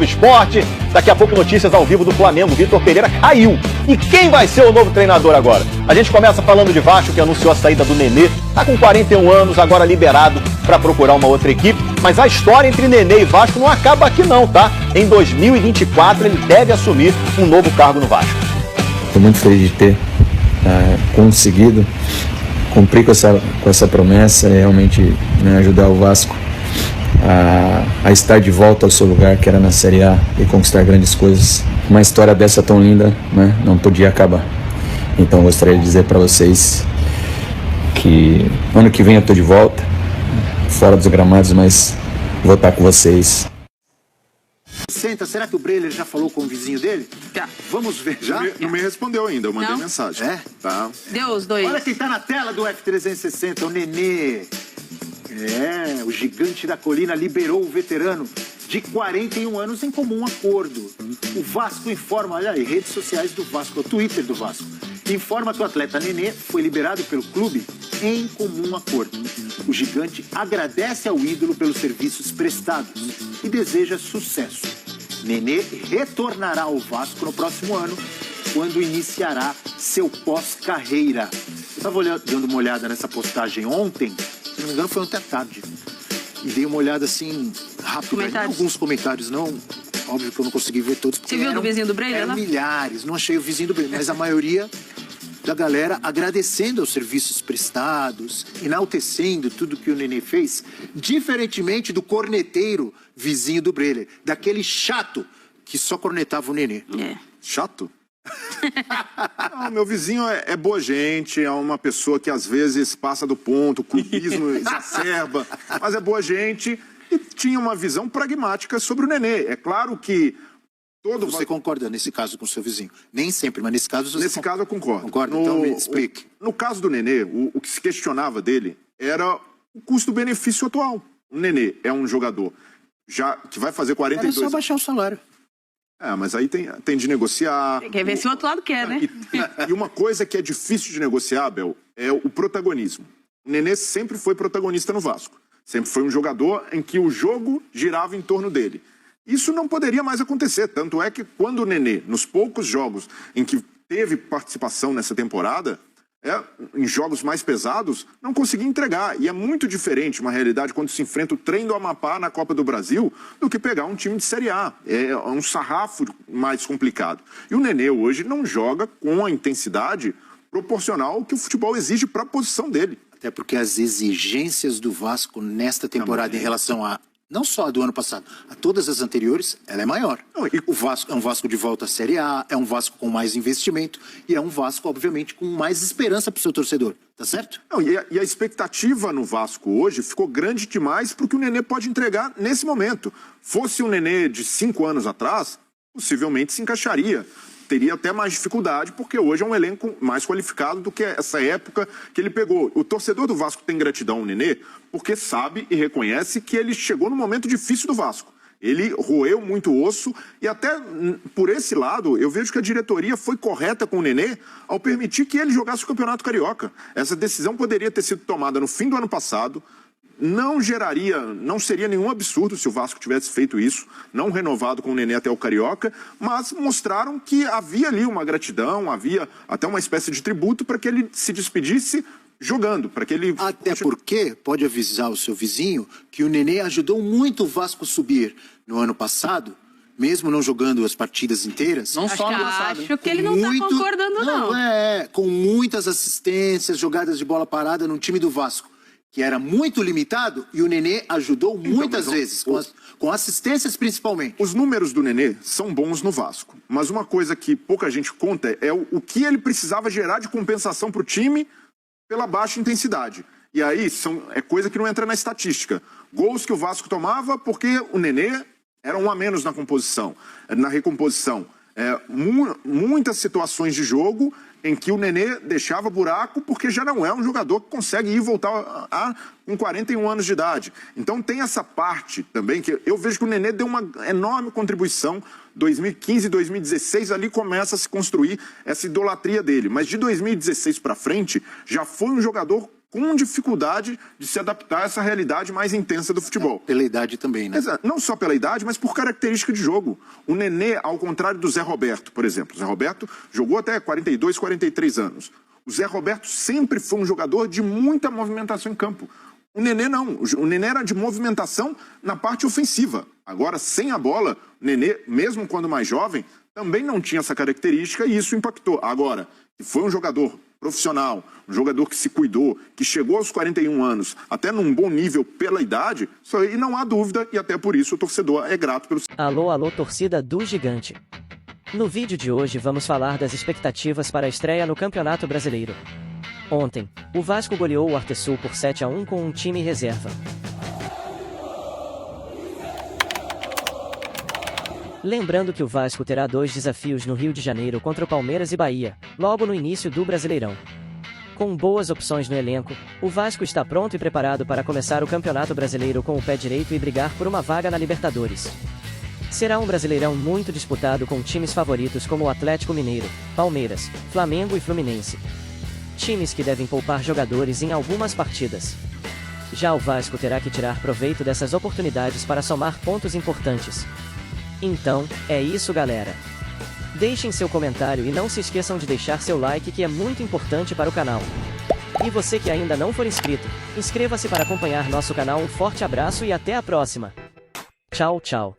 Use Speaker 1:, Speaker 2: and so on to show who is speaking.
Speaker 1: Globo Esporte. Daqui a pouco notícias ao vivo do Flamengo. Vitor Pereira caiu. E quem vai ser o novo treinador agora? A gente começa falando de Vasco, que anunciou a saída do Nenê. Tá com 41 anos, agora liberado para procurar uma outra equipe. Mas a história entre Nenê e Vasco não acaba aqui não, tá? Em 2024 ele deve assumir um novo cargo no Vasco.
Speaker 2: Estou muito feliz de ter conseguido cumprir com essa promessa e realmente, né, ajudar o Vasco a estar de volta ao seu lugar, que era na Série A, e conquistar grandes coisas. Uma história dessa tão linda, né, não podia acabar. Então eu gostaria de dizer para vocês que ano que vem eu estou de volta, fora dos gramados, mas vou estar com vocês.
Speaker 3: Será que o Breler já falou com o vizinho dele?
Speaker 4: Já.
Speaker 3: Vamos ver. Já?
Speaker 5: Não me respondeu ainda, eu mandei
Speaker 4: Não.
Speaker 5: mensagem.
Speaker 3: É?
Speaker 5: Tá.
Speaker 4: Deu os dois.
Speaker 3: Olha quem tá na tela do F360, o Nenê. É, o gigante da colina liberou o veterano de 41 anos em comum acordo. O Vasco informa, olha aí, redes sociais do Vasco, o Twitter do Vasco, informa que o atleta Nenê foi liberado pelo clube em comum acordo. O gigante agradece ao ídolo pelos serviços prestados e deseja sucesso. Nenê retornará ao Vasco no próximo ano, quando iniciará seu pós-carreira. Eu estava dando uma olhada nessa postagem ontem, se não me engano foi ontem à tarde, e dei uma olhada assim, rápida, em alguns comentários, não, óbvio que eu não consegui ver todos.
Speaker 4: Você viu do vizinho do Breler?
Speaker 3: Eram milhares, não achei o vizinho do Breler, mas a maioria da galera agradecendo aos serviços prestados, enaltecendo tudo que o Nenê fez, diferentemente do corneteiro vizinho do Breler, daquele chato que só cornetava o Nenê.
Speaker 4: É.
Speaker 5: Chato? Não, meu vizinho é boa gente, é uma pessoa que às vezes passa do ponto, o clubismo exacerba, mas é boa gente e tinha uma visão pragmática sobre o Nenê. É claro que
Speaker 3: Você concorda nesse caso com o seu vizinho? Nem sempre, mas nesse caso...
Speaker 5: Nesse caso eu concordo.
Speaker 3: Concorda? Então me explique.
Speaker 5: No caso do Nenê, o que se questionava dele era o custo-benefício atual. O Nenê é um jogador já que vai fazer 42...
Speaker 3: Era só baixar o salário.
Speaker 5: Mas aí tem de negociar...
Speaker 4: Quer ver se o outro lado quer, né?
Speaker 5: E uma coisa que é difícil de negociar, Abel, é o protagonismo. O Nenê sempre foi protagonista no Vasco. Sempre foi um jogador em que o jogo girava em torno dele. Isso não poderia mais acontecer, tanto é que quando o Nenê, nos poucos jogos em que teve participação nessa temporada, em jogos mais pesados, não conseguia entregar. E é muito diferente uma realidade quando se enfrenta o Trem do Amapá na Copa do Brasil do que pegar um time de Série A. É um sarrafo mais complicado. E o Nenê hoje não joga com a intensidade proporcional ao que o futebol exige para a posição dele.
Speaker 3: Até porque as exigências do Vasco nesta temporada em relação a não só a do ano passado, a todas as anteriores, ela é maior. O Vasco é um Vasco de volta à Série A, é um Vasco com mais investimento e é um Vasco, obviamente, com mais esperança para o seu torcedor. Tá certo?
Speaker 5: E a expectativa no Vasco hoje ficou grande demais para o que o Nenê pode entregar nesse momento. Fosse o Nenê de 5 anos atrás, possivelmente se encaixaria. Teria até mais dificuldade, porque hoje é um elenco mais qualificado do que essa época que ele pegou. O torcedor do Vasco tem gratidão ao Nenê, porque sabe e reconhece que ele chegou no momento difícil do Vasco. Ele roeu muito osso e até por esse lado eu vejo que a diretoria foi correta com o Nenê ao permitir que ele jogasse o Campeonato Carioca. Essa decisão poderia ter sido tomada no fim do ano passado. Não seria nenhum absurdo se o Vasco tivesse feito isso, não renovado com o Nenê até o Carioca, mas mostraram que havia ali uma gratidão, havia até uma espécie de tributo para que ele se despedisse jogando, para que ele...
Speaker 3: Até porque pode avisar o seu vizinho que o Nenê ajudou muito o Vasco a subir no ano passado, mesmo não jogando as partidas inteiras.
Speaker 4: Não só no passado. Acho que ele não está concordando, não.
Speaker 3: Com muitas assistências, jogadas de bola parada no time do Vasco, que era muito limitado, e o Nenê ajudou muitas vezes, com assistências principalmente.
Speaker 5: Os números do Nenê são bons no Vasco, mas uma coisa que pouca gente conta é o que ele precisava gerar de compensação para o time pela baixa intensidade. E aí é coisa que não entra na estatística. Gols que o Vasco tomava porque o Nenê era um a menos na composição, na recomposição. Muitas situações de jogo em que o Nenê deixava buraco porque já não é um jogador que consegue ir e voltar com 41 anos de idade. Então tem essa parte também que eu vejo que o Nenê deu uma enorme contribuição. 2015, 2016 ali começa a se construir essa idolatria dele. Mas de 2016 para frente já foi um jogador com dificuldade de se adaptar a essa realidade mais intensa do futebol.
Speaker 3: Pela idade também, né?
Speaker 5: Não só pela idade, mas por característica de jogo. O Nenê, ao contrário do Zé Roberto, por exemplo. O Zé Roberto jogou até 42, 43 anos. O Zé Roberto sempre foi um jogador de muita movimentação em campo. O Nenê não. O Nenê era de movimentação na parte ofensiva. Agora, sem a bola, o Nenê, mesmo quando mais jovem, também não tinha essa característica e isso impactou. Agora, se foi um jogador profissional, um jogador que se cuidou, que chegou aos 41 anos, até num bom nível pela idade, isso aí não há dúvida e até por isso o torcedor é grato pelo...
Speaker 6: Alô, alô, torcida do Gigante. No vídeo de hoje vamos falar das expectativas para a estreia no Campeonato Brasileiro. Ontem, o Vasco goleou o Artesul por 7-1 com um time reserva. Lembrando que o Vasco terá 2 desafios no Rio de Janeiro contra o Palmeiras e Bahia, logo no início do Brasileirão. Com boas opções no elenco, o Vasco está pronto e preparado para começar o Campeonato Brasileiro com o pé direito e brigar por uma vaga na Libertadores. Será um Brasileirão muito disputado com times favoritos como o Atlético Mineiro, Palmeiras, Flamengo e Fluminense. Times que devem poupar jogadores em algumas partidas. Já o Vasco terá que tirar proveito dessas oportunidades para somar pontos importantes. Então, é isso, galera. Deixem seu comentário e não se esqueçam de deixar seu like, que é muito importante para o canal. E você que ainda não for inscrito, inscreva-se para acompanhar nosso canal. Um forte abraço e até a próxima. Tchau, tchau.